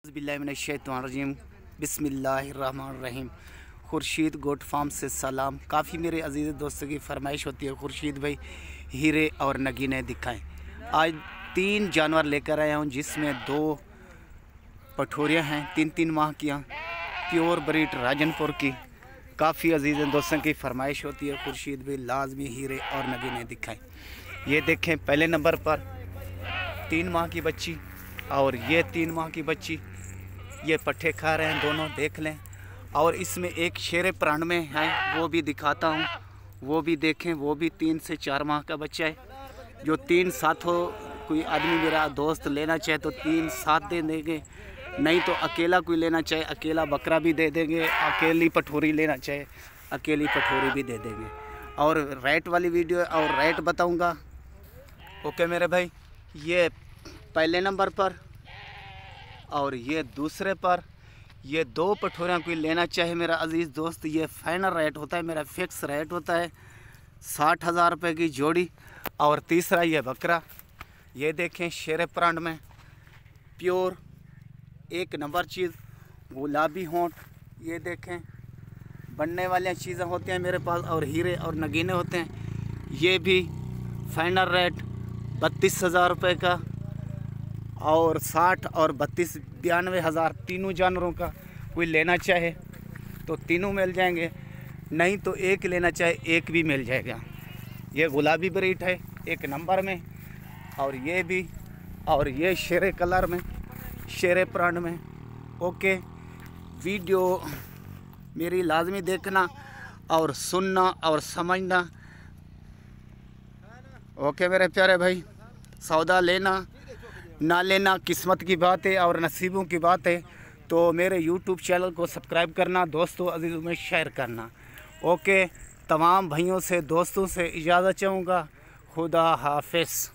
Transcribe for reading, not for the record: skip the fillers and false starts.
बिस्मिल्लाहिर्रहमानिर्रहीम बिस्मिल्लाहिर्रहमानिर्रहीम। Khurshid goat farm से सलाम। काफ़ी मेरे अजीज़ दोस्तों की फरमाइश होती है खुर्शीद भाई हीरे और नगीने दिखाएं। आज 3 जानवर लेकर आया हूँ, जिसमें 2 पठोरियाँ हैं 3-3 माह की, प्योर ब्रीड राजनपुर की। काफ़ी अजीज़ दोस्तों की फरमाइश होती है खुर्शीद भाई लाजमी हीरे और नगीने दिखाएं। ये देखें, पहले नंबर पर 3 माह की बच्ची और ये 3 माह की बच्ची, ये पट्ठे खा रहे हैं दोनों, देख लें। और इसमें एक शेरे प्राण में है, वो भी दिखाता हूँ, वो भी देखें। वो भी 3 से 4 माह का बच्चा है। जो 3 साथ हो, कोई आदमी मेरा दोस्त लेना चाहे तो 3 साथ दे देंगे, नहीं तो अकेला कोई लेना चाहे अकेला बकरा भी दे देंगे, अकेली पठोरी लेना चाहे अकेली पठोरी भी दे देंगे। और रेट वाली वीडियो और रेट बताऊँगा। ओके मेरे भाई, ये पहले नंबर पर और ये दूसरे पर, ये 2 पठोरियाँ कोई लेना चाहे मेरा अजीज़ दोस्त, ये फाइनल रेट होता है, मेरा फिक्स रेट होता है 60,000 रुपये की जोड़ी। और तीसरा ये बकरा, ये देखें शेरे प्रांड में प्योर 1 नंबर चीज़, गुलाबी होंठ, ये देखें बनने वाली चीज़ें होती हैं मेरे पास, और हीरे और नगीने होते हैं। ये भी फाइनल रेट 32,000 रुपये का, और 60 और 32 92,000 तीनों जानवरों का। कोई लेना चाहे तो तीनों मिल जाएंगे, नहीं तो एक लेना चाहे एक भी मिल जाएगा। ये गुलाबी ब्रीड है 1 नंबर में, और ये भी, और ये शेरे कलर में, शेरे प्राण में। ओके, वीडियो मेरी लाजमी देखना और सुनना और समझना। ओके मेरे प्यारे भाई, सौदा लेना ना लेना किस्मत की बात है और नसीबों की बात है। तो मेरे YouTube चैनल को सब्सक्राइब करना, दोस्तों अजीज़ों में शेयर करना। ओके, तमाम भाइयों से दोस्तों से इजाज़त चाहूँगा। खुदा हाफिज़।